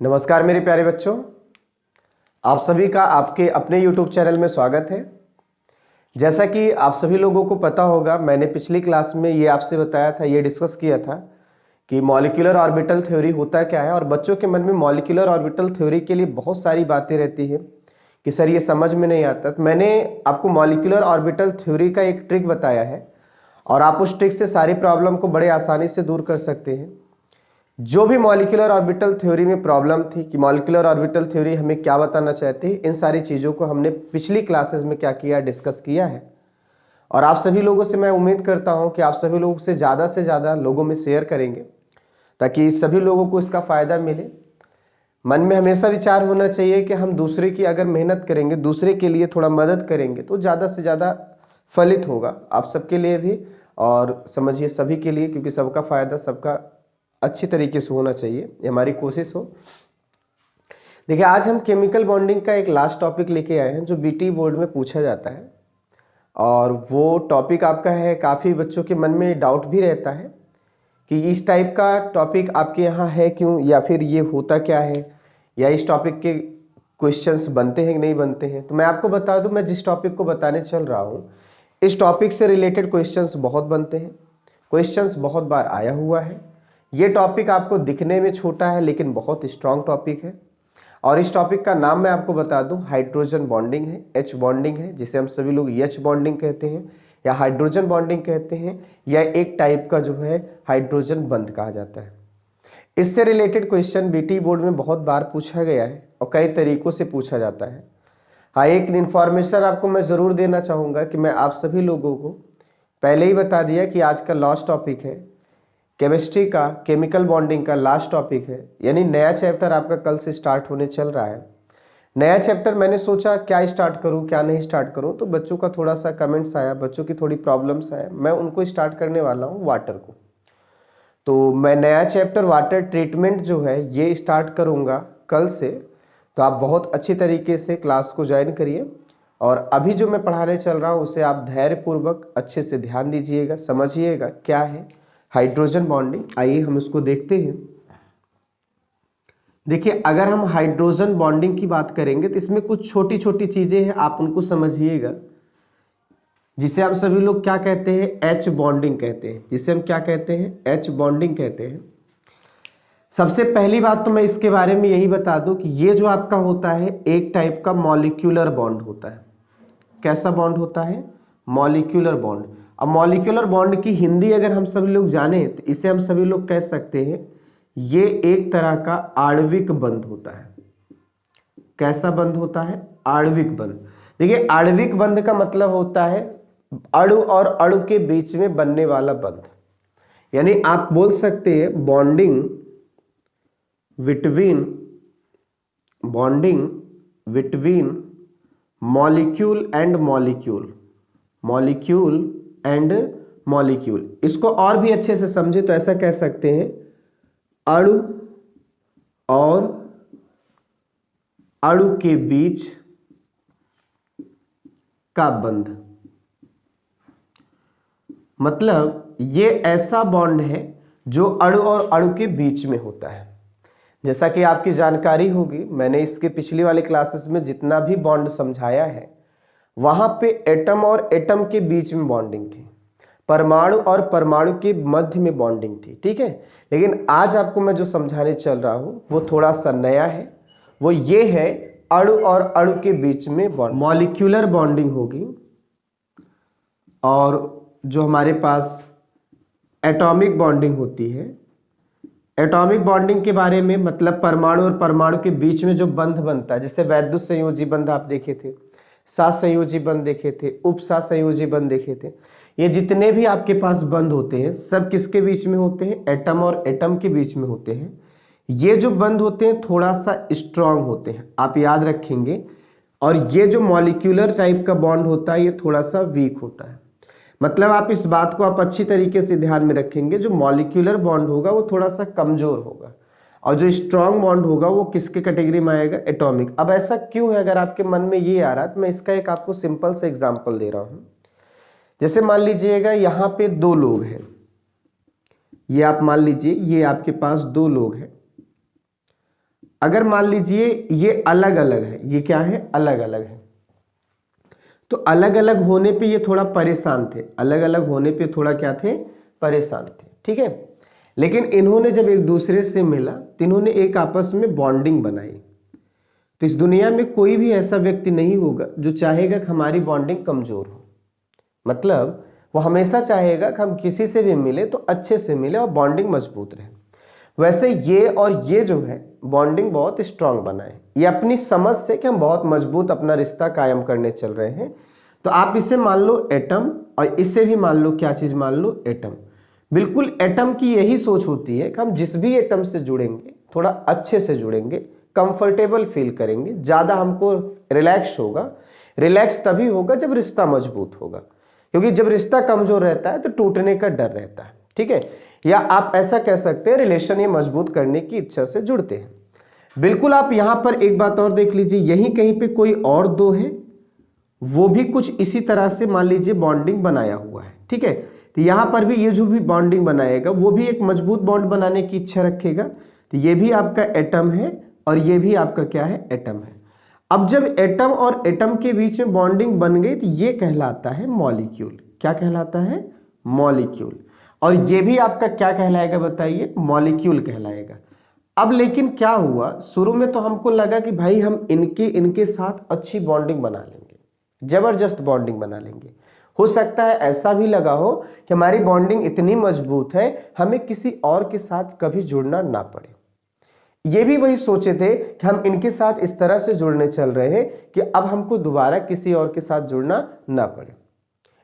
नमस्कार मेरे प्यारे बच्चों, आप सभी का आपके अपने YouTube चैनल में स्वागत है। जैसा कि आप सभी लोगों को पता होगा, मैंने पिछली क्लास में ये आपसे बताया था, ये डिस्कस किया था कि मॉलिक्यूलर ऑर्बिटल थ्योरी होता क्या है। और बच्चों के मन में मॉलिक्यूलर ऑर्बिटल थ्योरी के लिए बहुत सारी बातें रहती हैं कि सर ये समझ में नहीं आता। तो मैंने आपको मॉलिक्यूलर ऑर्बिटल थ्योरी का एक ट्रिक बताया है और आप उस ट्रिक से सारी प्रॉब्लम को बड़े आसानी से दूर कर सकते हैं। जो भी मॉलिक्यूलर ऑर्बिटल थ्योरी में प्रॉब्लम थी कि मॉलिक्यूलर ऑर्बिटल थ्योरी हमें क्या बताना चाहती है, इन सारी चीज़ों को हमने पिछली क्लासेस में क्या किया, डिस्कस किया है। और आप सभी लोगों से मैं उम्मीद करता हूं कि आप सभी लोगों से ज़्यादा लोगों में शेयर करेंगे ताकि सभी लोगों को इसका फ़ायदा मिले। मन में हमेशा विचार होना चाहिए कि हम दूसरे की अगर मेहनत करेंगे, दूसरे के लिए थोड़ा मदद करेंगे तो ज़्यादा से ज़्यादा फलित होगा, आप सबके लिए भी और समझिए सभी के लिए, क्योंकि सबका फ़ायदा सबका अच्छी तरीके से होना चाहिए, ये हमारी कोशिश हो। देखिए, आज हम केमिकल बॉन्डिंग का एक लास्ट टॉपिक लेके आए हैं जो बीटी बोर्ड में पूछा जाता है और वो टॉपिक आपका है, काफ़ी बच्चों के मन में डाउट भी रहता है कि इस टाइप का टॉपिक आपके यहाँ है क्यों, या फिर ये होता क्या है, या इस टॉपिक के क्वेश्चंस बनते हैं कि नहीं बनते हैं। तो मैं आपको बता दूं, मैं जिस टॉपिक को बताने चल रहा हूँ इस टॉपिक से रिलेटेड क्वेश्चंस बहुत बनते हैं, क्वेश्चंस बहुत बार आया हुआ है। ये टॉपिक आपको दिखने में छोटा है लेकिन बहुत स्ट्रॉन्ग टॉपिक है। और इस टॉपिक का नाम मैं आपको बता दूं, हाइड्रोजन बॉन्डिंग है, एच बॉन्डिंग है, जिसे हम सभी लोग एच बॉन्डिंग कहते हैं या हाइड्रोजन बॉन्डिंग कहते हैं, या एक टाइप का जो है हाइड्रोजन बंध कहा जाता है। इससे रिलेटेड क्वेश्चन बीटी बोर्ड में बहुत बार पूछा गया है और कई तरीकों से पूछा जाता है। हाँ, एक इन्फॉर्मेशन आपको मैं ज़रूर देना चाहूँगा कि मैं आप सभी लोगों को पहले ही बता दिया कि आज का लास्ट टॉपिक है केमिस्ट्री का, केमिकल बॉन्डिंग का लास्ट टॉपिक है, यानी नया चैप्टर आपका कल से स्टार्ट होने चल रहा है। नया चैप्टर मैंने सोचा क्या स्टार्ट करूं क्या नहीं स्टार्ट करूं, तो बच्चों का थोड़ा सा कमेंट्स आया, बच्चों की थोड़ी प्रॉब्लम्स आया, मैं उनको स्टार्ट करने वाला हूं वाटर को। तो मैं नया चैप्टर वाटर ट्रीटमेंट जो है ये स्टार्ट करूंगा कल से। तो आप बहुत अच्छी तरीके से क्लास को ज्वाइन करिए और अभी जो मैं पढ़ाने चल रहा हूँ उसे आप धैर्यपूर्वक अच्छे से ध्यान दीजिएगा, समझिएगा क्या है हाइड्रोजन बॉन्डिंग। आइए हम इसको देखते हैं। देखिए, अगर हम हाइड्रोजन बॉन्डिंग की बात करेंगे तो इसमें कुछ छोटी छोटी चीजें हैं, आप उनको समझिएगा, जिसे हम सभी लोग क्या कहते हैं, एच बॉन्डिंग कहते हैं, जिसे हम क्या कहते हैं, एच बॉन्डिंग कहते हैं। सबसे पहली बात तो मैं इसके बारे में यही बता दूं कि ये जो आपका होता है एक टाइप का मॉलिक्यूलर बॉन्ड होता है। कैसा बॉन्ड होता है, मॉलिक्यूलर बॉन्ड। अब मॉलिक्यूलर बॉन्ड की हिंदी अगर हम सभी लोग जाने तो इसे हम सभी लोग कह सकते हैं ये एक तरह का आणविक बंध होता है। कैसा बंध होता है, आणविक बंध। देखिए, आणविक बंध का मतलब होता है अणु और अणु के बीच में बनने वाला बंध, यानी आप बोल सकते हैं between bonding between molecule and molecule, molecule and molecule. इसको और भी अच्छे से समझे तो ऐसा कह सकते हैं अणु और अणु के बीच का बंध। मतलब ये ऐसा बॉन्ड है जो अणु और अणु के बीच में होता है। जैसा कि आपकी जानकारी होगी, मैंने इसके पिछली वाले क्लासेस में जितना भी बॉन्ड समझाया है वहां पे एटम और एटम के बीच में बॉन्डिंग थी, परमाणु और परमाणु के मध्य में बॉन्डिंग थी, ठीक है। लेकिन आज आपको मैं जो समझाने चल रहा हूं वो थोड़ा सा नया है, वो ये है अणु और अणु के बीच में बॉन्ड, मॉलिक्यूलर बॉन्डिंग होगी। और जो हमारे पास एटॉमिक बॉन्डिंग होती है, एटॉमिक बॉन्डिंग के बारे में मतलब परमाणु और परमाणु के बीच में जो बंध बनता है, जैसे वैद्युत संयोजी बंध आप देखे थे, सहसंयोजी बंध देखे थे, उपसहसंयोजी बंध देखे थे। ये जितने भी आपके पास बंध होते हैं सब किसके बीच में होते हैं, एटम और एटम के बीच में होते हैं। ये जो बंध होते हैं थोड़ा सा स्ट्रांग होते हैं, आप याद रखेंगे। और ये जो मॉलिक्यूलर टाइप का बॉन्ड होता है ये थोड़ा सा वीक होता है। मतलब आप इस बात को आप अच्छी तरीके से ध्यान में रखेंगे, जो मॉलिक्यूलर बॉन्ड होगा वो थोड़ा सा कमजोर होगा और जो स्ट्रॉन्ग बॉन्ड होगा वो किसके कैटेगरी में आएगा, एटॉमिक। अब ऐसा क्यों है, अगर आपके मन में ये आ रहा है तो मैं इसका एक आपको सिंपल से एग्जांपल दे रहा हूं। जैसे मान लीजिएगा यहाँ पे दो लोग हैं, ये आप मान लीजिए ये आपके पास दो लोग हैं अगर मान लीजिए ये अलग अलग है, ये क्या है, अलग अलग है, तो अलग अलग होने पे ये थोड़ा परेशान थे, अलग अलग होने पे थोड़ा क्या थे, परेशान थे, ठीक है। लेकिन इन्होंने जब एक दूसरे से मिला तो इन्होंने एक आपस में बॉन्डिंग बनाई। तो इस दुनिया में कोई भी ऐसा व्यक्ति नहीं होगा जो चाहेगा कि हमारी बॉन्डिंग कमजोर हो, मतलब वो हमेशा चाहेगा कि हम किसी से भी मिले तो अच्छे से मिले और बॉन्डिंग मजबूत रहे। वैसे ये और ये जो है बॉन्डिंग बहुत स्ट्रांग बना है, ये अपनी समझ से कि हम बहुत मजबूत अपना रिश्ता कायम करने चल रहे हैं। तो आप इसे मान लो एटम और इसे भी मान लो क्या चीज, मान लो एटम। बिल्कुल एटम की यही सोच होती है कि हम जिस भी एटम से जुड़ेंगे थोड़ा अच्छे से जुड़ेंगे, कंफर्टेबल फील करेंगे, ज्यादा हमको रिलैक्स होगा। रिलैक्स तभी होगा जब रिश्ता मजबूत होगा, क्योंकि जब रिश्ता कमजोर रहता है तो टूटने का डर रहता है, ठीक है। या आप ऐसा कह सकते हैं रिलेशन ये मजबूत करने की इच्छा से जुड़ते हैं। बिल्कुल आप यहां पर एक बात और देख लीजिए, यहीं कहीं पे कोई और दो है, वो भी कुछ इसी तरह से मान लीजिए बॉन्डिंग बनाया हुआ है, ठीक है। तो यहां पर भी ये जो भी बॉन्डिंग बनाएगा वो भी एक मजबूत बॉन्ड बनाने की इच्छा रखेगा। तो ये भी आपका एटम है और ये भी आपका क्या है, एटम है। अब जब एटम और एटम के बीच में बॉन्डिंग बन गई तो ये कहलाता है मॉलिक्यूल। क्या कहलाता है, मॉलिक्यूल। और ये भी आपका क्या कहलाएगा बताइए, मॉलिक्यूल कहलाएगा। अब लेकिन क्या हुआ, शुरू में तो हमको लगा कि भाई हम इनके साथ अच्छी बॉन्डिंग बना लेंगे, जबरदस्त बॉन्डिंग बना लेंगे। हो सकता है ऐसा भी लगा हो कि हमारी बॉन्डिंग इतनी मजबूत है हमें किसी और के साथ कभी जुड़ना ना पड़े। ये भी वही सोचे थे कि हम इनके साथ इस तरह से जुड़ने चल रहे हैं कि अब हमको दोबारा किसी और के साथ जुड़ना ना पड़े।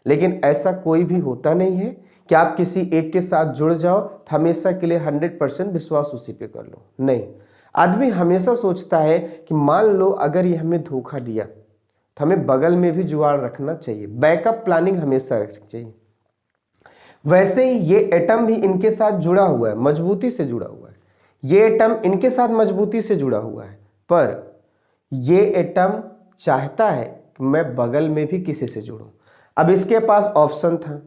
लेकिन ऐसा कोई भी होता नहीं है कि आप किसी एक के साथ जुड़ जाओ तो हमेशा के लिए 100% विश्वास उसी पे कर लो, नहीं। आदमी हमेशा सोचता है कि मान लो अगर ये हमें धोखा दिया तो हमें बगल में भी जुगाड़ रखना चाहिए, बैकअप प्लानिंग हमेशा रखनी चाहिए। वैसे ही ये एटम भी इनके साथ जुड़ा हुआ है, मजबूती से जुड़ा हुआ है। ये एटम इनके साथ मजबूती से जुड़ा हुआ है, पर ये एटम चाहता है कि मैं बगल में भी किसी से जुड़ूं। अब इसके पास ऑप्शन था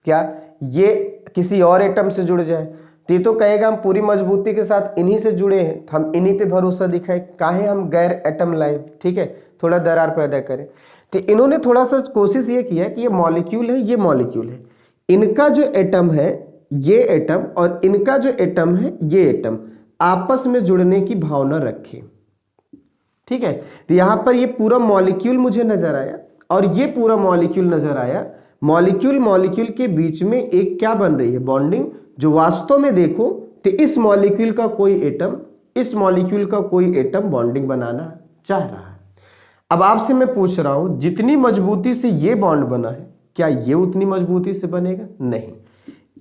क्या, ये किसी और एटम से जुड़ जाए, तो ये तो कहेगा हम पूरी मजबूती के साथ इन्हीं से जुड़े हैं, तो हम इन्हीं पे भरोसा दिखाएं, काहे हम गैर एटम लाए, ठीक है, थोड़ा दरार पैदा करें। तो इन्होंने थोड़ा सा कोशिश ये किया कि ये मॉलिक्यूल है, ये मॉलिक्यूल है, इनका जो एटम है ये एटम और इनका जो एटम है ये एटम आपस में जुड़ने की भावना रखें, ठीक है। तो यहां पर ये पूरा मॉलिक्यूल मुझे नजर आया और ये पूरा मॉलिक्यूल नजर आया। मॉलिक्यूल मॉलिक्यूल के बीच में एक क्या बन रही है, बॉन्डिंग, जो वास्तव में देखो तो इस मॉलिक्यूल का कोई एटम इस मॉलिक्यूल का कोई एटम बॉन्डिंग बनाना चाह रहा है। अब आपसे मैं पूछ रहा हूं जितनी मजबूती से ये बॉन्ड बना है क्या ये उतनी मजबूती से बनेगा, नहीं।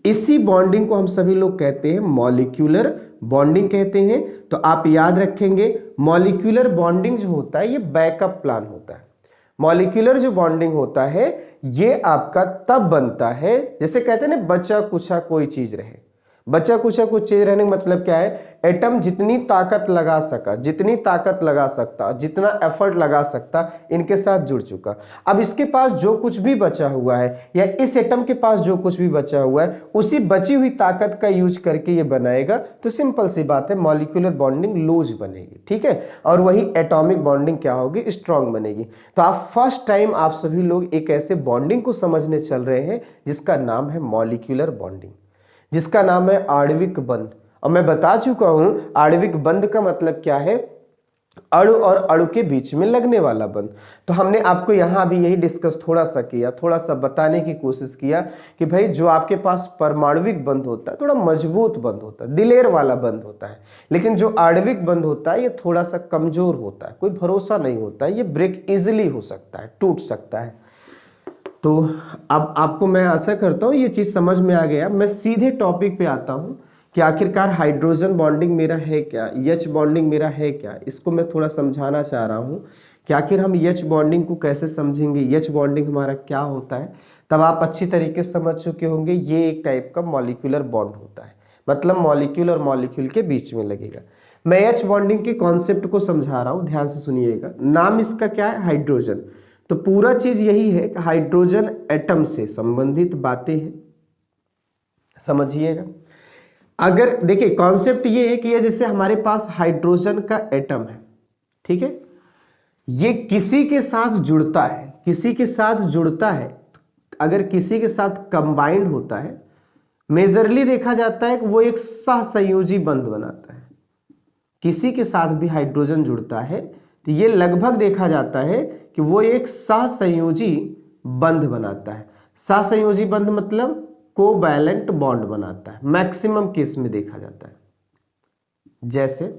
इसी बॉन्डिंग को हम सभी लोग कहते हैं मॉलिक्यूलर बॉन्डिंग कहते हैं। तो आप याद रखेंगे मॉलिक्यूलर बॉन्डिंग जो होता है ये बैकअप प्लान होता है। मॉलिक्यूलर जो बॉन्डिंग होता है ये आपका तब बनता है, जैसे कहते हैं ना बचा कुचा कोई चीज रहे। बचा कुचा कुछ चीज रहने का मतलब क्या है, एटम जितनी ताकत लगा सका, जितनी ताकत लगा सकता, जितना एफर्ट लगा सकता, इनके साथ जुड़ चुका। अब इसके पास जो कुछ भी बचा हुआ है या इस एटम के पास जो कुछ भी बचा हुआ है उसी बची हुई ताकत का यूज करके ये बनाएगा। तो सिंपल सी बात है, मॉलिक्यूलर बॉन्डिंग लूज बनेगी, ठीक है, और वही एटॉमिक बॉन्डिंग क्या होगी, स्ट्रॉन्ग बनेगी। तो आप फर्स्ट टाइम आप सभी लोग एक ऐसे बॉन्डिंग को समझने चल रहे हैं जिसका नाम है मॉलिक्यूलर बॉन्डिंग, जिसका नाम है आणविक बंध। और मैं बता चुका हूं आणविक बंध का मतलब क्या है, अणु और अणु के बीच में लगने वाला बंध। तो हमने आपको यहां भी यही डिस्कस थोड़ा सा किया, थोड़ा सा बताने की कोशिश किया कि भाई जो आपके पास परमाणविक बंध होता है थोड़ा मजबूत बंध होता है, दिलेर वाला बंध होता है, लेकिन जो आणविक बंध होता है ये थोड़ा सा कमजोर होता है, कोई भरोसा नहीं होता है, ये ब्रेक इजिली हो सकता है, टूट सकता है। तो अब आपको मैं आशा करता हूं ये चीज समझ में आ गया। मैं सीधे टॉपिक पे आता हूं कि आखिरकार हाइड्रोजन बॉन्डिंग मेरा है क्या, एच बॉन्डिंग मेरा है क्या। इसको मैं थोड़ा समझाना चाह रहा हूं कि आखिर हम एच बॉन्डिंग को कैसे समझेंगे, एच बॉन्डिंग हमारा क्या होता है। तब आप अच्छी तरीके से समझ चुके होंगे ये एक टाइप का मॉलिक्यूलर बॉन्ड होता है, मतलब मॉलिक्यूल और मॉलिक्यूल के बीच में लगेगा। मैं एच बॉन्डिंग के कॉन्सेप्ट को समझा रहा हूं, ध्यान से सुनिएगा। नाम इसका क्या है, हाइड्रोजन। तो पूरा चीज यही है कि हाइड्रोजन एटम से संबंधित बातें हैं, समझिएगा। अगर देखिए कॉन्सेप्ट ये है कि ये जैसे हमारे पास हाइड्रोजन का एटम है, ठीक है, ये किसी के साथ जुड़ता है, किसी के साथ जुड़ता है, अगर किसी के साथ कंबाइंड होता है, मेजरली देखा जाता है कि वो एक सहसंयोजी बंध बनाता है। किसी के साथ भी हाइड्रोजन जुड़ता है तो ये लगभग देखा जाता है कि वो एक सहसंयोजी बंध बनाता है। सहसंयोजी बंध मतलब कोवैलेंट बॉन्ड बनाता है, मैक्सिमम केस में देखा जाता है। जैसे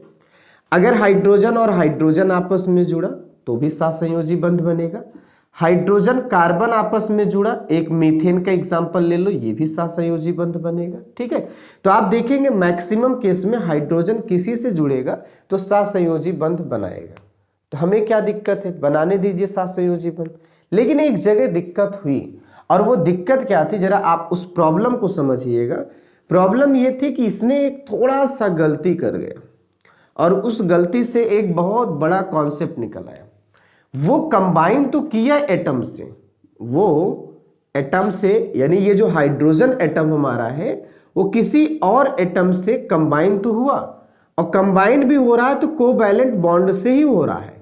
अगर हाइड्रोजन और हाइड्रोजन आपस में जुड़ा तो भी सहसंयोजी बंध बनेगा। हाइड्रोजन कार्बन आपस में जुड़ा, एक मीथेन का एग्जांपल ले लो, ये भी सहसंयोजी बंध बनेगा, ठीक है। तो आप देखेंगे मैक्सिमम केस में हाइड्रोजन किसी से जुड़ेगा तो सहसंयोजी बंध बनाएगा। तो हमें क्या दिक्कत है, बनाने दीजिए सहसंयोजी बंध। लेकिन एक जगह दिक्कत हुई, और वो दिक्कत क्या थी, जरा आप उस प्रॉब्लम को समझिएगा। प्रॉब्लम ये थी कि इसने एक थोड़ा सा गलती कर गया, और उस गलती से एक बहुत बड़ा कॉन्सेप्ट निकल आया। वो कंबाइन तो किया एटम से, वो एटम से, यानी ये जो हाइड्रोजन एटम हमारा है वो किसी और एटम से कंबाइन तो हुआ, और कंबाइन भी हो रहा है तो कोवैलेंट बॉन्ड से ही हो रहा है।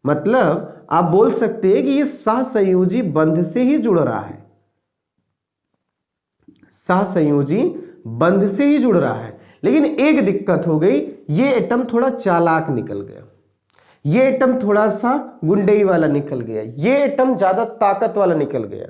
मतलब आप बोल सकते हैं कि ये सहसंयोजी बंध से ही जुड़ रहा है, सहसंयोजी बंध से ही जुड़ रहा है। लेकिन एक दिक्कत हो गई, ये एटम थोड़ा चालाक निकल गया, ये एटम थोड़ा सा गुंडई वाला निकल गया, ये एटम ज्यादा ताकत वाला निकल गया।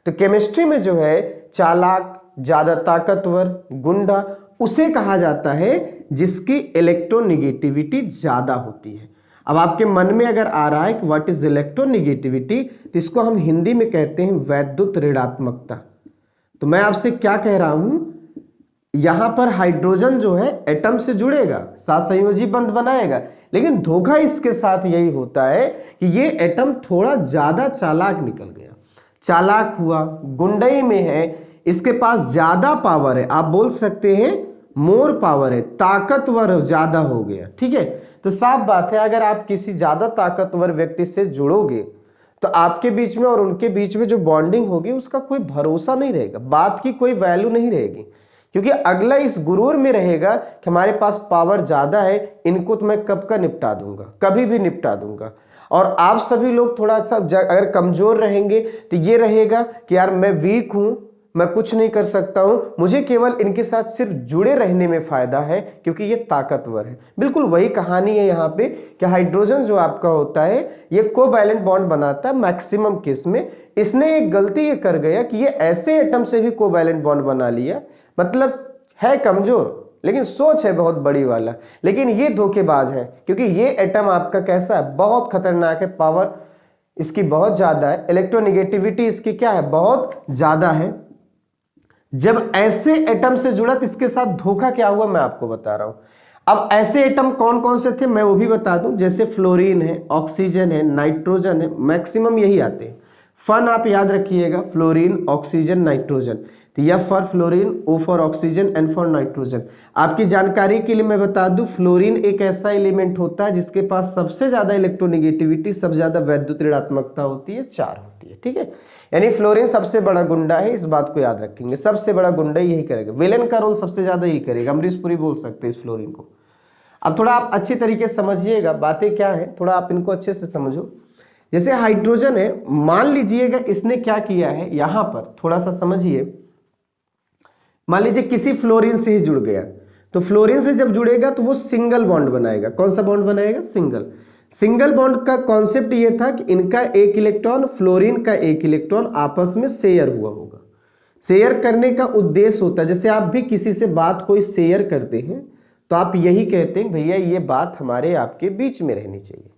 तो केमिस्ट्री में जो है चालाक, ज्यादा ताकतवर, गुंडा, उसे कहा जाता है जिसकी इलेक्ट्रोनेगेटिविटी ज्यादा होती है। अब आपके मन में अगर आ रहा है कि व्हाट इज इलेक्ट्रोनेगेटिविटी, तो इसको हम हिंदी में कहते हैं वैद्युत ऋणात्मकता। तो मैं आपसे क्या कह रहा हूं, यहां पर हाइड्रोजन जो है एटम से जुड़ेगा, सहसंयोजी बंध बनाएगा, लेकिन धोखा इसके साथ यही होता है कि ये एटम थोड़ा ज्यादा चालाक निकल गया, चालाक हुआ, गुंडई में है, इसके पास ज्यादा पावर है, आप बोल सकते हैं मोर पावर है, ताकतवर ज्यादा हो गया, ठीक है। तो साफ बात है, अगर आप किसी ज्यादा ताकतवर व्यक्ति से जुड़ोगे तो आपके बीच में और उनके बीच में जो बॉन्डिंग होगी उसका कोई भरोसा नहीं रहेगा, बात की कोई वैल्यू नहीं रहेगी, क्योंकि अगला इस गुरूर में रहेगा कि हमारे पास पावर ज्यादा है, इनको तो मैं कब का निपटा दूंगा, कभी भी निपटा दूंगा। और आप सभी लोग थोड़ा सा अगर कमजोर रहेंगे तो ये रहेगा कि यार मैं वीक हूं, मैं कुछ नहीं कर सकता हूं, मुझे केवल इनके साथ सिर्फ जुड़े रहने में फायदा है क्योंकि ये ताकतवर है। बिल्कुल वही कहानी है यहाँ पे कि हाइड्रोजन जो आपका होता है ये कोवैलेंट बॉन्ड बनाता है मैक्सिमम केस में। इसने एक गलती ये कर गया कि ये ऐसे एटम से भी कोवैलेंट बॉन्ड बना लिया, मतलब है कमजोर लेकिन सोच है बहुत बड़ी वाला, लेकिन ये धोखेबाज है क्योंकि ये एटम आपका कैसा है, बहुत खतरनाक है, पावर इसकी बहुत ज्यादा है, इलेक्ट्रोनेगेटिविटी इसकी क्या है, बहुत ज्यादा है। जब ऐसे एटम से जुड़ा तो इसके साथ धोखा क्या हुआ मैं आपको बता रहा हूं। अब ऐसे एटम कौन कौन से थे मैं वो भी बता दूं, जैसे फ्लोरीन है, ऑक्सीजन है, नाइट्रोजन है, मैक्सिमम यही आते हैं। फन आप याद रखिएगा, फ्लोरीन, ऑक्सीजन, नाइट्रोजन, तो F for fluorine, O for oxygen, N for nitrogen. आपकी जानकारी के लिए मैं बता दूं, फ्लोरीन एक ऐसा एलिमेंट होता है जिसके पास सबसे ज्यादा इलेक्ट्रोनेगेटिविटी, सबसे ज्यादा वैद्युत ऋणात्मकता होती है, 4 होती है, ठीक है। यानी फ्लोरीन सबसे बड़ा गुंडा है, इस बात को याद रखेंगे, सबसे बड़ा गुंडा यही करेगा, विलेन का रोल सबसे ज्यादा यही करेगा, अमरीश पुरी बोल सकते हैं इस फ्लोरीन को। अब थोड़ा आप अच्छी तरीके से समझिएगा बातें क्या है, थोड़ा आप इनको अच्छे से समझो। जैसे हाइड्रोजन है, मान लीजिएगा इसने क्या किया है, यहां पर थोड़ा सा समझिए, मान लीजिए किसी फ्लोरीन से ही जुड़ गया, तो फ्लोरीन से जब जुड़ेगा तो वो सिंगल बॉन्ड बनाएगा। कौन सा बॉन्ड बनाएगा, सिंगल। सिंगल बॉन्ड का कॉन्सेप्ट ये था कि इनका एक इलेक्ट्रॉन, फ्लोरीन का एक इलेक्ट्रॉन आपस में शेयर हुआ होगा। शेयर करने का उद्देश्य होता है, जैसे आप भी किसी से बात कोई शेयर करते हैं तो आप यही कहते हैं भैया ये बात हमारे आपके बीच में रहनी चाहिए,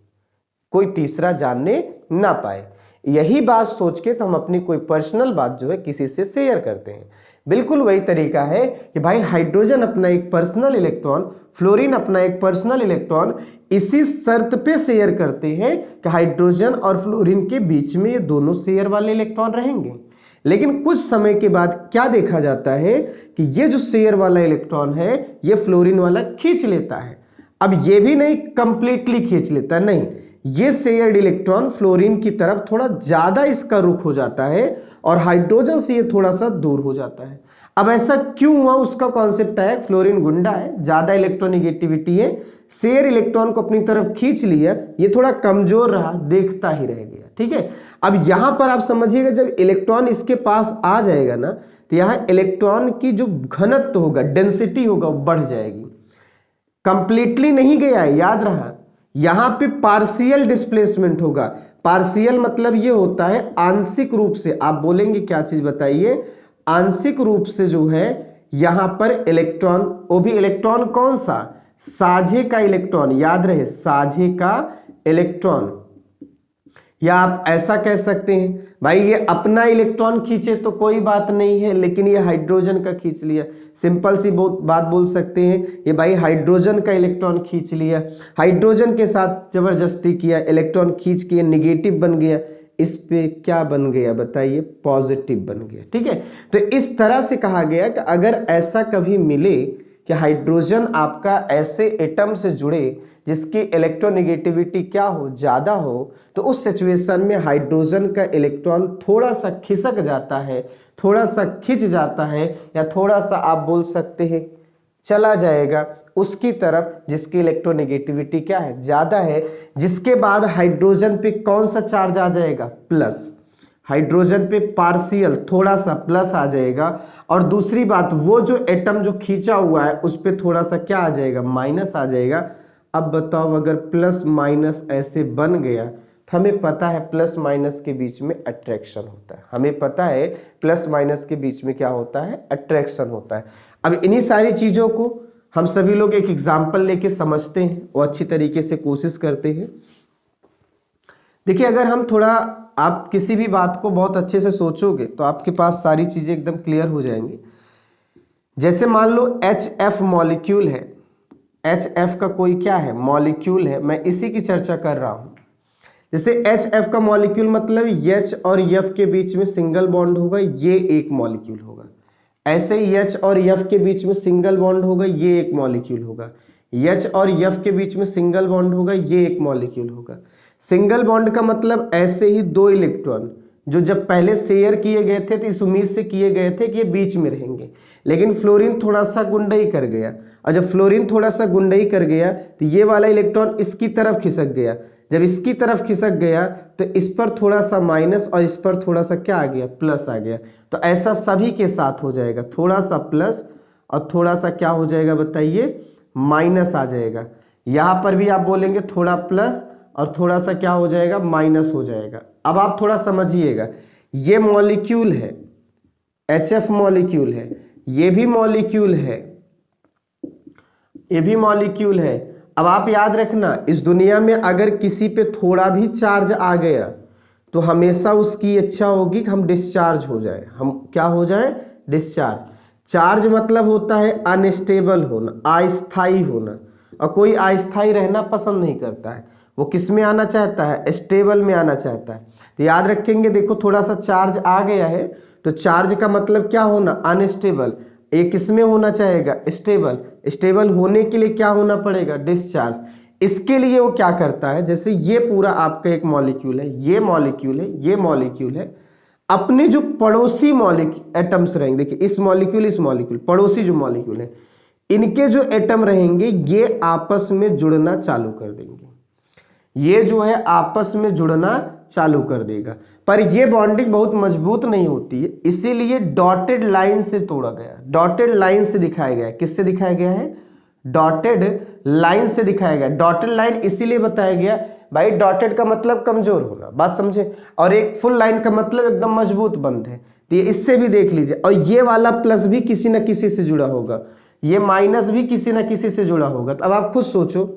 कोई तीसरा जानने ना पाए। यही बात सोच के तो हम अपनी कोई पर्सनल बात जो है किसी से शेयर करते हैं। बिल्कुल वही तरीका है कि भाई हाइड्रोजन अपना एक पर्सनल इलेक्ट्रॉन, फ्लोरीन अपना एक पर्सनल इलेक्ट्रॉन इसी शर्त पे शेयर करते हैं कि हाइड्रोजन और फ्लोरीन के बीच में ये दोनों शेयर वाले इलेक्ट्रॉन रहेंगे। लेकिन कुछ समय के बाद क्या देखा जाता है कि ये जो शेयर वाला इलेक्ट्रॉन है ये फ्लोरीन वाला खींच लेता है। अब ये भी नहीं कंप्लीटली खींच लेता, नहीं, ये शेयर्ड इलेक्ट्रॉन फ्लोरीन की तरफ थोड़ा ज्यादा इसका रुख हो जाता है और हाइड्रोजन से ये थोड़ा सा दूर हो जाता है। अब ऐसा क्यों हुआ, उसका कॉन्सेप्ट है, फ्लोरीन गुंडा है, ज्यादा इलेक्ट्रोनिगेटिविटी है, शेयर इलेक्ट्रॉन को अपनी तरफ खींच लिया, ये थोड़ा कमजोर रहा, देखता ही रह गया। ठीक है, अब यहां पर आप समझिएगा जब इलेक्ट्रॉन इसके पास आ जाएगा ना, तो यहां इलेक्ट्रॉन की जो घनत्व होगा, डेंसिटी होगा, वो बढ़ जाएगी। कंप्लीटली नहीं गया है, याद रहा, यहां पे पार्शियल डिस्प्लेसमेंट होगा। पार्शियल मतलब ये होता है आंशिक रूप से, आप बोलेंगे क्या चीज बताइए, आंशिक रूप से जो है यहां पर इलेक्ट्रॉन, वो भी इलेक्ट्रॉन कौन सा, साझे का इलेक्ट्रॉन, याद रहे साझे का इलेक्ट्रॉन, या आप ऐसा कह सकते हैं भाई ये अपना इलेक्ट्रॉन खींचे तो कोई बात नहीं है, लेकिन ये हाइड्रोजन का खींच लिया, सिंपल सी बात बोल सकते हैं, ये भाई हाइड्रोजन का इलेक्ट्रॉन खींच लिया, हाइड्रोजन के साथ जबरदस्ती किया, इलेक्ट्रॉन खींच के निगेटिव बन गया, इस पे क्या बन गया बताइए, पॉजिटिव बन गया। ठीक है, तो इस तरह से कहा गया कि अगर ऐसा कभी मिले कि हाइड्रोजन आपका ऐसे एटम से जुड़े जिसकी इलेक्ट्रोनेगेटिविटी क्या हो, ज्यादा हो, तो उस सिचुएशन में हाइड्रोजन का इलेक्ट्रॉन थोड़ा सा खिसक जाता है, थोड़ा सा खिंच जाता है, या थोड़ा सा आप बोल सकते हैं चला जाएगा उसकी तरफ जिसकी इलेक्ट्रोनेगेटिविटी क्या है, ज्यादा है, जिसके बाद हाइड्रोजन पे कौन सा चार्ज आ जाएगा, प्लस, हाइड्रोजन पे पार्शियल थोड़ा सा प्लस आ जाएगा, और दूसरी बात वो जो एटम जो खींचा हुआ है उस पे थोड़ा सा क्या आ जाएगा, माइनस आ जाएगा। अब बताओ अगर प्लस माइनस ऐसे बन गया, तो हमें पता है प्लस माइनस के बीच में अट्रैक्शन होता है, हमें पता है प्लस माइनस के बीच में क्या होता है, अट्रैक्शन होता है। अब इन्हीं सारी चीजों को हम सभी लोग एक एग्जाम्पल लेके समझते हैं और अच्छी तरीके से कोशिश करते हैं। देखिए अगर हम थोड़ा, आप किसी भी बात को बहुत अच्छे से सोचोगे तो आपके पास सारी चीजें एकदम क्लियर हो जाएंगी। जैसे मान लो HF मॉलिक्यूल है, HF का कोई क्या है, मॉलिक्यूल है, मैं इसी की चर्चा कर रहा हूं। जैसे HF का मॉलिक्यूल मतलब H और F के बीच में सिंगल बॉन्ड होगा, ये एक मॉलिक्यूल होगा। ऐसे ही H और F के बीच में सिंगल बॉन्ड होगा, ये एक मॉलिक्यूल होगा। H और F के बीच में सिंगल बॉन्ड होगा, ये एक मॉलिक्यूल होगा। सिंगल बॉन्ड का मतलब ऐसे ही दो इलेक्ट्रॉन जो जब पहले शेयर किए गए थे तो इस उम्मीद से किए गए थे कि ये बीच में रहेंगे, लेकिन फ्लोरीन थोड़ा सा गुंडई कर गया, और जब फ्लोरीन थोड़ा सा गुंडई कर गया तो ये वाला इलेक्ट्रॉन इसकी तरफ खिसक गया, जब इसकी तरफ खिसक गया तो इस पर थोड़ा सा माइनस और इस पर थोड़ा सा क्या आ गया, प्लस आ गया। तो ऐसा सभी के साथ हो जाएगा, थोड़ा सा प्लस और थोड़ा सा क्या हो जाएगा बताइए, माइनस आ जाएगा। यहां पर भी आप बोलेंगे थोड़ा प्लस और थोड़ा सा क्या हो जाएगा, माइनस हो जाएगा। अब आप थोड़ा समझिएगा, ये मॉलिक्यूल है, HF मॉलिक्यूल है, ये भी मॉलिक्यूल है, ये भी मॉलिक्यूल है। अब आप याद रखना, इस दुनिया में अगर किसी पे थोड़ा भी चार्ज आ गया तो हमेशा उसकी इच्छा होगी कि हम डिस्चार्ज हो जाए, हम क्या हो जाए, डिस्चार्ज। चार्ज मतलब होता है अनस्टेबल होना, अस्थाई होना, और कोई अस्थाई रहना पसंद नहीं करता है, वो किस में आना चाहता है, स्टेबल में आना चाहता है। तो याद रखेंगे, देखो थोड़ा सा चार्ज आ गया है तो चार्ज का मतलब क्या होना, अनस्टेबल, एक किस में होना चाहेगा, स्टेबल। स्टेबल होने के लिए क्या होना पड़ेगा, डिस्चार्ज। इसके लिए वो क्या करता है, जैसे ये पूरा आपका एक मॉलिक्यूल है, ये मॉलिक्यूल है, ये मॉलिक्यूल है, अपने जो पड़ोसी मॉलिक्यूल एटम्स रहेंगे, देखिए इस मॉलिक्यूल पड़ोसी जो मॉलिक्यूल है, इनके जो एटम रहेंगे ये आपस में जुड़ना चालू कर देंगे, ये जो है आपस में जुड़ना चालू कर देगा। पर ये बॉन्डिंग बहुत मजबूत नहीं होती है, इसीलिए डॉटेड लाइन से तोड़ा गया, डॉटेड लाइन से दिखाया गया। किससे दिखाया गया है, डॉटेड लाइन से दिखाया गया। डॉटेड लाइन इसीलिए बताया गया भाई, डॉटेड का मतलब कमजोर होना, बात समझे, और एक फुल लाइन का मतलब एकदम मजबूत बंध है। तो ये इससे भी देख लीजिए, और ये वाला प्लस भी किसी ना किसी से जुड़ा होगा, ये माइनस भी किसी ना किसी से जुड़ा होगा। तो अब आप खुद सोचो,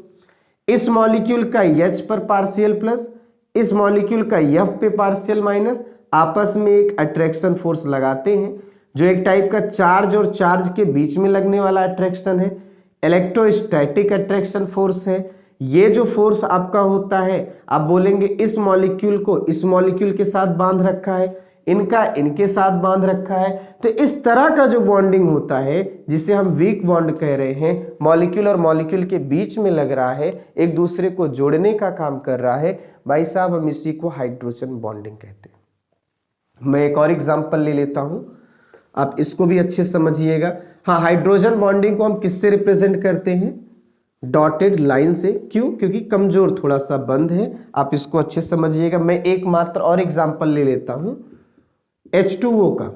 इस मॉलिक्यूल का H पर पार्शियल प्लस, इस मॉलिक्यूल का F पे पार्शियल माइनस, आपस में एक अट्रैक्शन फोर्स लगाते हैं जो एक टाइप का चार्ज और चार्ज के बीच में लगने वाला अट्रैक्शन है, इलेक्ट्रोस्टैटिक अट्रैक्शन फोर्स है। ये जो फोर्स आपका होता है, आप बोलेंगे इस मॉलिक्यूल को इस मॉलिक्यूल के साथ बांध रखा है, इनका इनके साथ बांध रखा है। तो इस तरह का जो बॉन्डिंग होता है जिसे हम वीक बॉन्ड कह रहे हैं, मॉलिक्यूल और मॉलिक्यूल के बीच में लग रहा है, एक दूसरे को जोड़ने का काम कर रहा है, भाई साहब हम इसी को हाइड्रोजन बॉन्डिंग कहते हैं। मैं एक और एग्जांपल ले लेता हूं, आप इसको भी अच्छे से समझिएगा। हाँ, हाइड्रोजन बॉन्डिंग को हम किससे रिप्रेजेंट करते हैं? डॉटेड लाइन से। क्यों? क्योंकि कमजोर थोड़ा सा बंध है, आप इसको अच्छे से समझिएगा। मैं एक मात्र और एग्जांपल ले लेता हूं H2O का।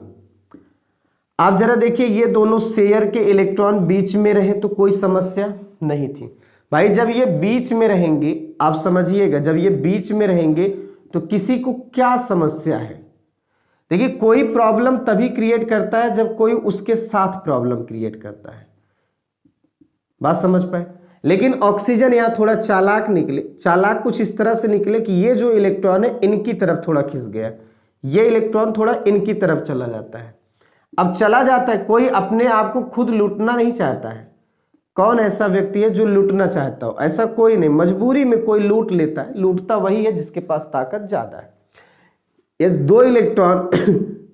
आप जरा देखिए, ये दोनों शेयर के इलेक्ट्रॉन बीच में रहे तो कोई समस्या नहीं थी। भाई जब ये बीच में रहेंगे, आप समझिएगा, जब ये बीच में रहेंगे तो किसी को क्या समस्या है? देखिए, कोई प्रॉब्लम तभी क्रिएट करता है जब कोई उसके साथ प्रॉब्लम क्रिएट करता है। बात समझ पाए? लेकिन ऑक्सीजन यहां थोड़ा चालाक निकले। चालाक कुछ इस तरह से निकले कि ये जो इलेक्ट्रॉन है इनकी तरफ थोड़ा खिंच गया, ये इलेक्ट्रॉन थोड़ा इनकी तरफ चला जाता है। अब चला जाता है, कोई अपने आप को खुद लूटना नहीं चाहता है। कौन ऐसा व्यक्ति है जो लूटना चाहता हो? ऐसा कोई नहीं, मजबूरी में कोई लूट लेता है। लूटता वही है जिसके पास ताकत ज्यादा है। ये दो इलेक्ट्रॉन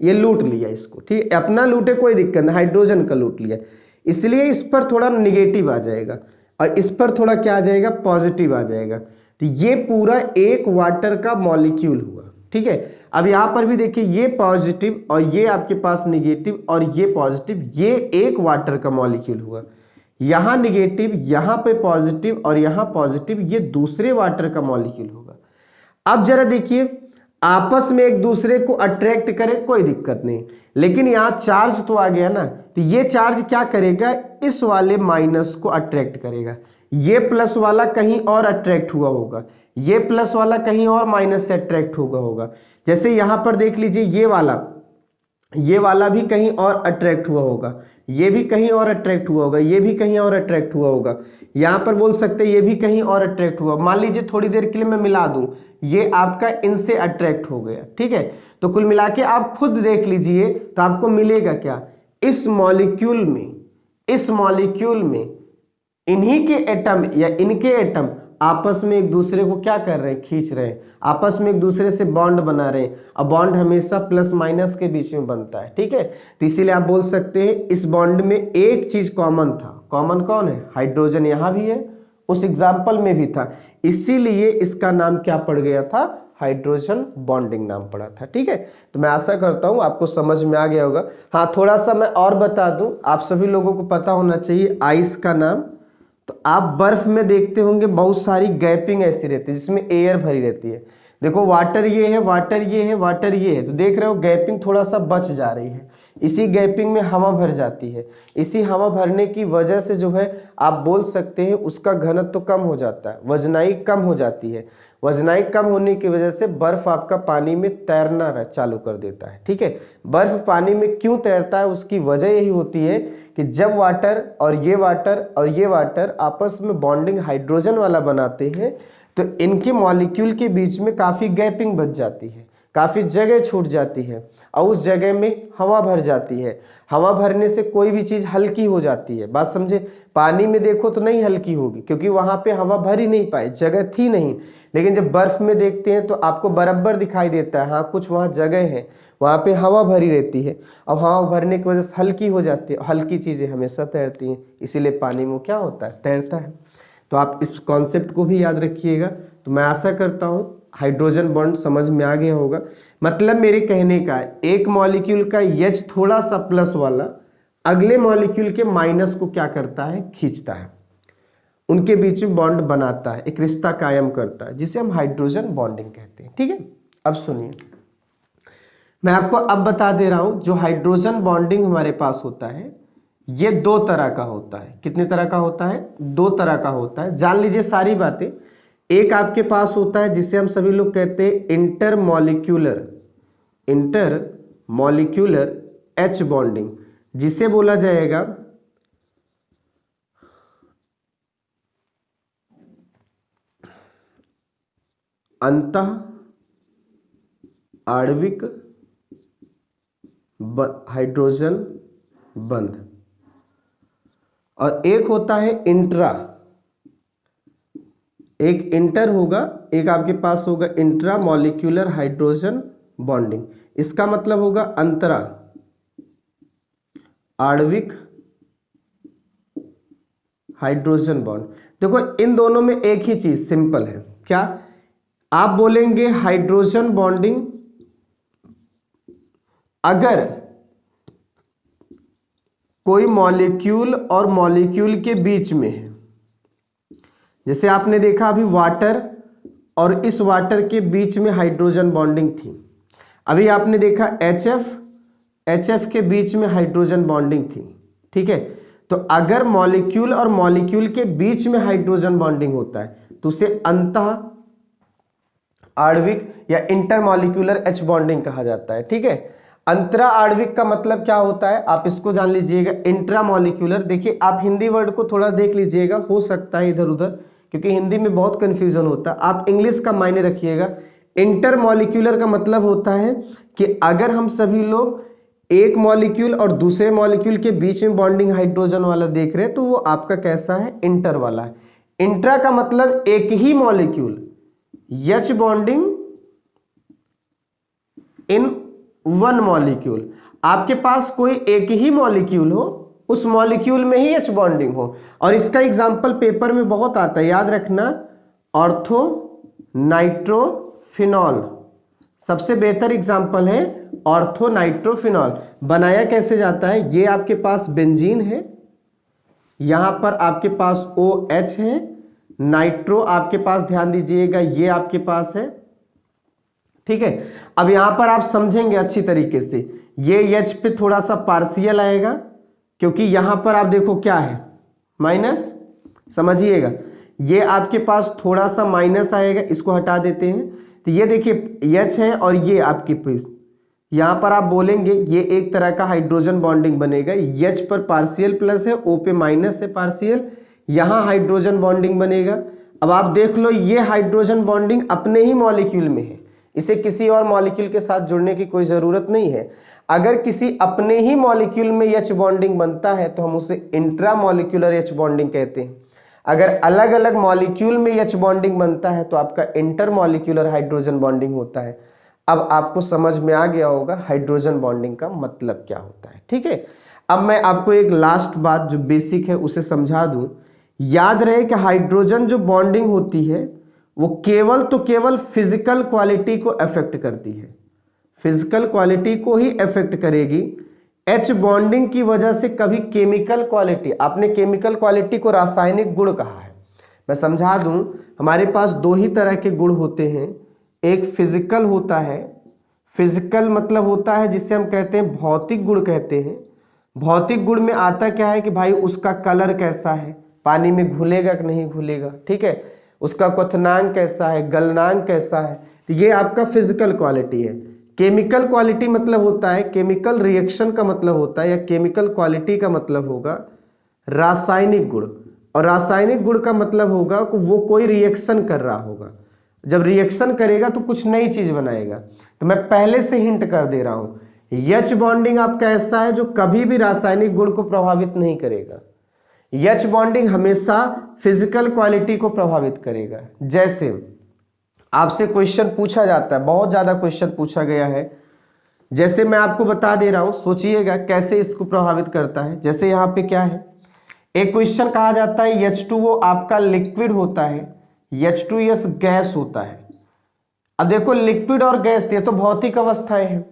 ये लूट लिया इसको, ठीक है, अपना लूटे कोई दिक्कत नहीं, हाइड्रोजन का लूट लिया, इसलिए इस पर थोड़ा निगेटिव आ जाएगा और इस पर थोड़ा क्या आ जाएगा? पॉजिटिव आ जाएगा। तो ये पूरा एक वाटर का मॉलिक्यूल हुआ, ठीक है। अब यहां पर भी देखिए, ये पॉजिटिव और ये आपके पास निगेटिव और ये पॉजिटिव, ये एक वाटर का मॉलिक्यूल हुआ। यहां निगेटिव, यहां पे पॉजिटिव और यहां पॉजिटिव, ये दूसरे वाटर का मॉलिक्यूल होगा। अब जरा देखिए, आपस में एक दूसरे को अट्रैक्ट करे कोई दिक्कत नहीं, लेकिन यहां चार्ज तो आ गया ना, तो ये चार्ज क्या करेगा? इस वाले माइनस को अट्रैक्ट करेगा। ये प्लस वाला कहीं और अट्रैक्ट हुआ होगा, ये प्लस वाला कहीं और माइनस से अट्रैक्ट हुआ होगा। जैसे यहां पर देख लीजिए, ये वाला भी कहीं और अट्रैक्ट हुआ होगा, ये भी कहीं और अट्रैक्ट हुआ होगा, ये भी कहीं और अट्रैक्ट हुआ होगा। यहां पर बोल सकते हैं ये भी कहीं और अट्रैक्ट हुआ। मान लीजिए थोड़ी देर के लिए मैं मिला दूं, ये आपका इनसे अट्रैक्ट हो गया, ठीक है। तो कुल मिला के आप खुद देख लीजिए तो आपको मिलेगा क्या? इस मॉलिक्यूल में इन्हीं के एटम या इनके एटम आपस में एक दूसरे को क्या कर रहे हैं? खींच रहे हैं, आपस में एक दूसरे से बॉन्ड बना रहे हैं। अब बॉन्ड हमेशा प्लस माइनस के बीच में बनता है, ठीक है। तो इसीलिए आप बोल सकते हैं इस बॉन्ड में एक चीज कॉमन था। कॉमन कौन है? हाइड्रोजन यहां भी है, उस एग्जाम्पल में भी था, इसीलिए इसका नाम क्या पड़ गया था? हाइड्रोजन बॉन्डिंग नाम पड़ा था, ठीक है। तो मैं आशा करता हूं आपको समझ में आ गया होगा। हाँ, थोड़ा सा मैं और बता दूं, आप सभी लोगों को पता होना चाहिए आइस का नाम। तो आप बर्फ में देखते होंगे बहुत सारी गैपिंग ऐसी रहती है जिसमें एयर भरी रहती है। देखो, वाटर ये है, वाटर ये है, वाटर ये है, तो देख रहे हो गैपिंग थोड़ा सा बच जा रही है। इसी गैपिंग में हवा भर जाती है। इसी हवा भरने की वजह से जो है आप बोल सकते हैं उसका घनत्व तो कम हो जाता है, वजनाई कम हो जाती है। वजनाई कम होने की वजह से बर्फ आपका पानी में तैरना चालू कर देता है, ठीक है। बर्फ पानी में क्यों तैरता है? उसकी वजह यही होती है कि जब वाटर और ये वाटर आपस में बॉन्डिंग हाइड्रोजन वाला बनाते हैं तो इनके मॉलिक्यूल के बीच में काफी गैपिंग बच जाती है, काफी जगह छूट जाती है और उस जगह में हवा भर जाती है। हवा भरने से कोई भी चीज हल्की हो जाती है। बात समझे? पानी में देखो तो नहीं हल्की होगी क्योंकि वहां पे हवा भर ही नहीं पाए, जगह थी नहीं। लेकिन जब बर्फ में देखते हैं तो आपको बराबर दिखाई देता है, हाँ कुछ वहां जगह है, वहां पे हवा भरी रहती है। अब हवा भरने की वजह से हल्की हो जाती है। हल्की चीजें हमेशा तैरती हैं, इसीलिए पानी में क्या होता है? तैरता है। तो आप इस कॉन्सेप्ट को भी याद रखिएगा। तो मैं आशा करता हूं हाइड्रोजन बॉन्ड समझ में आ गया होगा। मतलब मेरे कहने का है, एक मॉलिक्यूल का H थोड़ा सा प्लस वाला अगले मॉलिक्यूल के माइनस को क्या करता है? खींचता है, उनके बीच में बॉन्ड बनाता है, एक रिश्ता कायम करता है, जिसे हम हाइड्रोजन बॉन्डिंग कहते हैं, ठीक है। अब सुनिए, मैं आपको अब बता दे रहा हूं, जो हाइड्रोजन बॉन्डिंग हमारे पास होता है ये दो तरह का होता है। कितने तरह का होता है? दो तरह का होता है। जान लीजिए सारी बातें। एक आपके पास होता है जिसे हम सभी लोग कहते हैं इंटरमॉलिक्यूलर H बॉन्डिंग, जिसे बोला जाएगा अंतः आणविक हाइड्रोजन बंध। और एक होता है इंट्रा, एक इंटर होगा, एक आपके पास होगा इंट्रा मॉलिक्यूलर हाइड्रोजन बॉन्डिंग। इसका मतलब होगा अंतरा आणविक हाइड्रोजन बॉन्ड। देखो इन दोनों में एक ही चीज सिंपल है, क्या आप बोलेंगे हाइड्रोजन बॉन्डिंग अगर कोई मॉलिक्यूल और मॉलिक्यूल के बीच में है, जैसे आपने देखा अभी वाटर और इस वाटर के बीच में हाइड्रोजन बॉन्डिंग थी, अभी आपने देखा HF के बीच में हाइड्रोजन बॉन्डिंग थी, ठीक है। तो अगर मॉलिक्यूल और मॉलिक्यूल के बीच में हाइड्रोजन बॉन्डिंग होता है तो उसे अंतः आणविक या इंटरमॉलिक्यूलर H बॉन्डिंग कहा जाता है, ठीक है। अंतरा आणविक का मतलब क्या होता है आप इसको जान लीजिएगा। इंट्रामॉलिक्यूलर, देखिए आप हिंदी वर्ड को थोड़ा देख लीजिएगा, हो सकता है इधर उधर, क्योंकि हिंदी में बहुत कंफ्यूजन होता है, आप इंग्लिश का मायने रखिएगा। इंटरमॉलिक्यूलर का मतलब होता है कि अगर हम सभी लोग एक मॉलिक्यूल और दूसरे मॉलिक्यूल के बीच में बॉन्डिंग हाइड्रोजन वाला देख रहे हैं तो वो आपका कैसा है, इंटर वाला है। इंट्रा का मतलब एक ही molecule, H bonding in one molecule, आपके पास कोई एक ही मॉलिक्यूल हो, उस मॉलिक्यूल में ही H बॉन्डिंग हो। और इसका एग्जांपल पेपर में बहुत आता है, याद रखना, ऑर्थो नाइट्रोफिनॉल सबसे बेहतर एग्जांपल है। ऑर्थो नाइट्रोफिनॉल बनाया कैसे जाता है, ये आपके पास बेंजीन है, यहां पर आपके पास OH है, नाइट्रो आपके पास ध्यान दीजिएगा ये आपके पास है, ठीक है। अब यहां पर आप समझेंगे अच्छी तरीके से, ये H पे थोड़ा सा पार्शियल आएगा क्योंकि यहां पर आप देखो क्या है, माइनस, समझिएगा ये आपके पास थोड़ा सा माइनस आएगा, इसको हटा देते हैं। तो ये देखिए H है और ये आपके पास यहां पर आप बोलेंगे ये एक तरह का हाइड्रोजन बॉन्डिंग बनेगा, H पर पार्शियल प्लस है, O पे माइनस है पार्शियल, यहां हाइड्रोजन बॉन्डिंग बनेगा। अब आप देख लो ये हाइड्रोजन बॉन्डिंग अपने ही मॉलिक्यूल में है, इसे किसी और मॉलिक्यूल के साथ जुड़ने की कोई जरूरत नहीं है। अगर किसी अपने ही मॉलिक्यूल में H बॉन्डिंग बनता है तो हम उसे इंट्रा मॉलिक्यूलर H बॉन्डिंग कहते हैं। अगर अलग अलग मॉलिक्यूल में H बॉन्डिंग बनता है तो आपका इंटर मॉलिक्यूलर हाइड्रोजन बॉन्डिंग होता है। अब आपको समझ में आ गया होगा हाइड्रोजन बॉन्डिंग का मतलब क्या होता है, ठीक है। अब मैं आपको एक लास्ट बात जो बेसिक है उसे समझा दूं। याद रहे कि हाइड्रोजन जो बॉन्डिंग होती है वो केवल तो केवल फिजिकल क्वालिटी को अफेक्ट करती है, फिजिकल क्वालिटी को ही अफेक्ट करेगी। H बॉन्डिंग की वजह से कभी केमिकल क्वालिटी, आपने केमिकल क्वालिटी को रासायनिक गुण कहा है, मैं समझा दूं, हमारे पास दो ही तरह के गुण होते हैं, एक फिजिकल होता है, फिजिकल मतलब होता है जिसे हम कहते हैं भौतिक गुण कहते हैं। भौतिक गुण में आता क्या है कि भाई उसका कलर कैसा है, पानी में घुलेगा कि नहीं घुलेगा, ठीक है, उसका क्वथनांक कैसा है, गलनांक कैसा है, तो ये आपका फिजिकल क्वालिटी है। केमिकल क्वालिटी मतलब होता है, केमिकल रिएक्शन का मतलब होता है या केमिकल क्वालिटी का मतलब होगा रासायनिक गुण, और रासायनिक गुण का मतलब होगा कि वो कोई रिएक्शन कर रहा होगा, जब रिएक्शन करेगा तो कुछ नई चीज बनाएगा। तो मैं पहले से हिंट कर दे रहा हूं, H बॉन्डिंग आपका ऐसा है जो कभी भी रासायनिक गुण को प्रभावित नहीं करेगा। H बॉन्डिंग हमेशा फिजिकल क्वालिटी को प्रभावित करेगा। जैसे आपसे क्वेश्चन पूछा जाता है, बहुत ज्यादा क्वेश्चन पूछा गया है, जैसे मैं आपको बता दे रहा हूं, सोचिएगा कैसे इसको प्रभावित करता है। जैसे यहां पे क्या है, एक क्वेश्चन कहा जाता है H2O आपका लिक्विड होता है, H2S गैस होता है। अब देखो लिक्विड और गैस ये तो भौतिक अवस्थाएं हैं,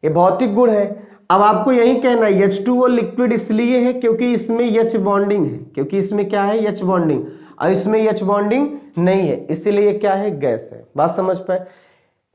ये भौतिक गुण है। अब आपको यही कहना है H2O लिक्विड इसलिए है क्योंकि इसमें H बॉन्डिंग है, क्योंकि इसमें क्या है, H बॉन्डिंग, और इसमें H बॉन्डिंग नहीं है, इसीलिए क्या है, गैस है। बात समझ पाए?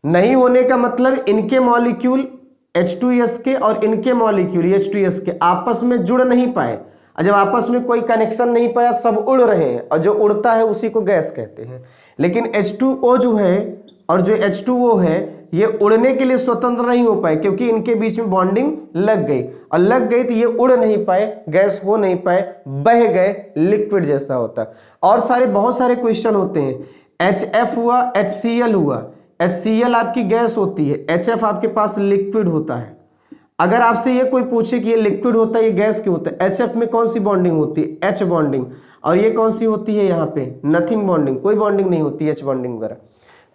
नहीं होने का मतलब इनके मॉलिक्यूल H2S के और इनके मॉलिक्यूल H2S के आपस में जुड़ नहीं पाए, और जब आपस में कोई कनेक्शन नहीं पाया सब उड़ रहे हैं, और जो उड़ता है उसी को गैस कहते हैं। लेकिन H2O जो है और जो H2O है ये उड़ने के लिए स्वतंत्र नहीं हो पाए क्योंकि इनके बीच में बॉन्डिंग लग गई, और लग गई तो ये उड़ नहीं पाए, गैस हो नहीं पाए, बह गए, लिक्विड जैसा होता है। और बहुत सारे क्वेश्चन होते हैं, HF हुआ, HCl हुआ, HCl आपकी गैस होती है, HF आपके पास लिक्विड होता है। अगर आपसे ये कोई पूछे कि ये लिक्विड होता है ये गैस क्यों होता है, HF में कौन सी बॉन्डिंग होती है, H बॉन्डिंग, और ये कौन सी होती है यहाँ पे, नथिंग बॉन्डिंग, कोई बॉन्डिंग नहीं होती H बॉन्डिंग वगैरह।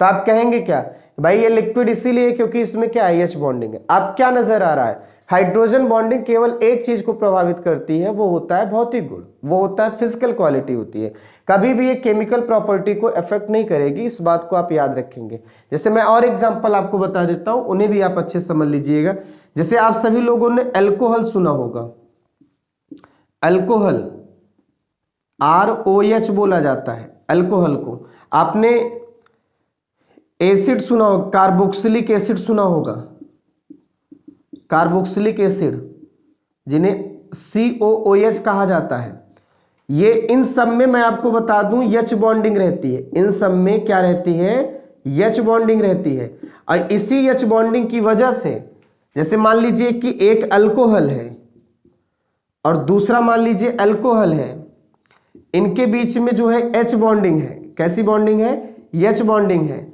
तो आप कहेंगे क्या, भाई ये लिक्विड इसीलिए क्योंकि इसमें क्या है, H बॉन्डिंग है। अब क्या नजर आ रहा है, हाइड्रोजन बॉन्डिंग केवल एक चीज को प्रभावित करती है, वो होता है भौतिक गुण, वो होता है फिजिकल क्वालिटी होती है, कभी भी ये केमिकल प्रॉपर्टी को अफेक्ट नहीं करेगी, इस बात को आप याद रखेंगे। जैसे मैं और एग्जांपल आपको बता देता हूं, उन्हें भी आप अच्छे से समझ लीजिएगा। जैसे आप सभी लोगों ने अल्कोहल सुना होगा, अल्कोहल ROH बोला जाता है अल्कोहल को। आपने एसिड सुना होगा, कार्बोक्सिलिक एसिड सुना होगा, कार्बोक्सिलिक एसिड जिन्हें COOH कहा जाता है। ये इन सब में मैं आपको बता दूं H बॉन्डिंग रहती है, इन सब में क्या रहती है, H बॉन्डिंग रहती है। और इसी H बॉन्डिंग की वजह से, जैसे मान लीजिए कि एक अल्कोहल है और दूसरा मान लीजिए अल्कोहल है, इनके बीच में जो है H बॉन्डिंग है। कैसी बॉन्डिंग है, H बॉन्डिंग है।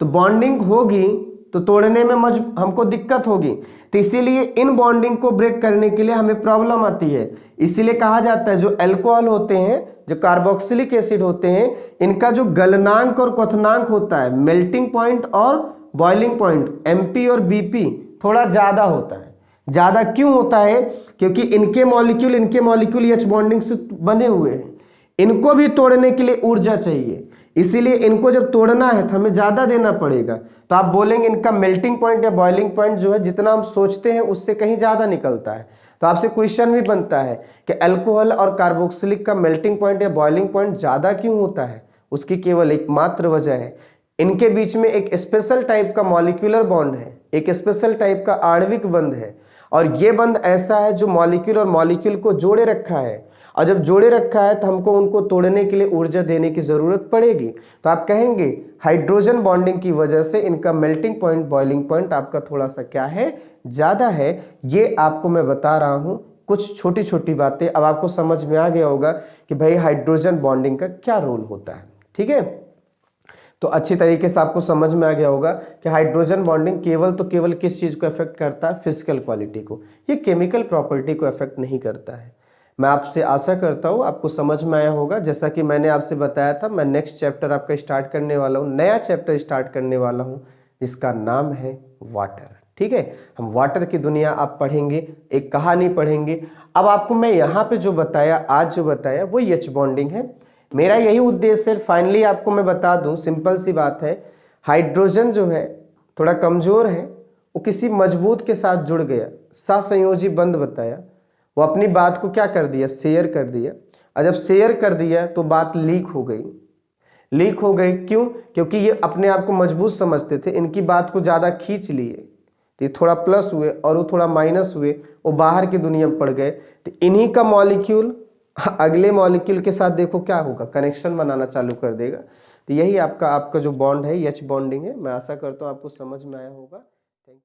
तो बॉन्डिंग होगी तो तोड़ने में हमको दिक्कत होगी, तो इसीलिए इन बॉन्डिंग को ब्रेक करने के लिए हमें प्रॉब्लम आती है। इसीलिए कहा जाता है जो अल्कोहल होते हैं, जो कार्बोक्सिलिक एसिड होते हैं, इनका जो गलनांक और क्वथनांक होता है, मेल्टिंग पॉइंट और बॉइलिंग पॉइंट, MP और BP थोड़ा ज्यादा होता है। ज्यादा क्यों होता है, क्योंकि इनके मॉलिक्यूल H बॉन्डिंग से बने हुए हैं, इनको भी तोड़ने के लिए ऊर्जा चाहिए, इसीलिए इनको जब तोड़ना है तो हमें ज्यादा देना पड़ेगा। तो आप बोलेंगे इनका मेल्टिंग पॉइंट या बॉइलिंग पॉइंट जो है जितना हम सोचते हैं उससे कहीं ज्यादा निकलता है। तो आपसे क्वेश्चन भी बनता है कि अल्कोहल और कार्बोक्सिलिक का मेल्टिंग पॉइंट या बॉइलिंग पॉइंट ज्यादा क्यों होता है। उसकी केवल एकमात्र वजह है, इनके बीच में एक स्पेशल टाइप का मॉलिक्यूलर बॉन्ड है, एक स्पेशल टाइप का आणविक बंध है, और ये बंध ऐसा है जो मॉलिक्यूल और मॉलिक्यूल को जोड़े रखा है, और जब जोड़े रखा है तो हमको उनको तोड़ने के लिए ऊर्जा देने की जरूरत पड़ेगी। तो आप कहेंगे हाइड्रोजन बॉन्डिंग की वजह से इनका मेल्टिंग पॉइंट, बॉइलिंग पॉइंट आपका थोड़ा सा क्या है, ज्यादा है। ये आपको मैं बता रहा हूं कुछ छोटी छोटी बातें, अब आपको समझ में आ गया होगा कि भाई हाइड्रोजन बॉन्डिंग का क्या रोल होता है। ठीक है, तो अच्छी तरीके से आपको समझ में आ गया होगा कि हाइड्रोजन बॉन्डिंग केवल किस चीज को अफेक्ट करता है, फिजिकल क्वालिटी को, ये केमिकल प्रॉपर्टी को अफेक्ट नहीं करता है। मैं आपसे आशा करता हूँ आपको समझ में आया होगा। जैसा कि मैंने आपसे बताया था, मैं नेक्स्ट चैप्टर आपका स्टार्ट करने वाला हूँ, नया चैप्टर स्टार्ट करने वाला हूँ, जिसका नाम है वाटर। ठीक है, हम वाटर की दुनिया आप पढ़ेंगे, एक कहानी पढ़ेंगे। अब आपको मैं यहाँ पे जो बताया, आज जो बताया, वो H बॉन्डिंग है। मेरा यही उद्देश्य है। फाइनली आपको मैं बता दूं, सिंपल सी बात है, हाइड्रोजन जो है थोड़ा कमजोर है, वो किसी मजबूत के साथ जुड़ गया, सहसंयोजी बंध बताया, वो अपनी बात को क्या कर दिया, शेयर कर दिया। और जब शेयर कर दिया तो बात लीक हो गई। लीक हो गई क्यों, क्योंकि ये अपने आप को मजबूत समझते थे, इनकी बात को ज्यादा खींच लिए, तो ये थोड़ा प्लस हुए और वो थोड़ा माइनस हुए, वो बाहर की दुनिया में पड़ गए। तो इन्हीं का मॉलिक्यूल अगले मॉलिक्यूल के साथ देखो क्या होगा, कनेक्शन बनाना चालू कर देगा। तो यही आपका जो बॉन्ड है, H बॉन्डिंग है। मैं आशा करता हूँ आपको समझ में आया होगा। Thank you.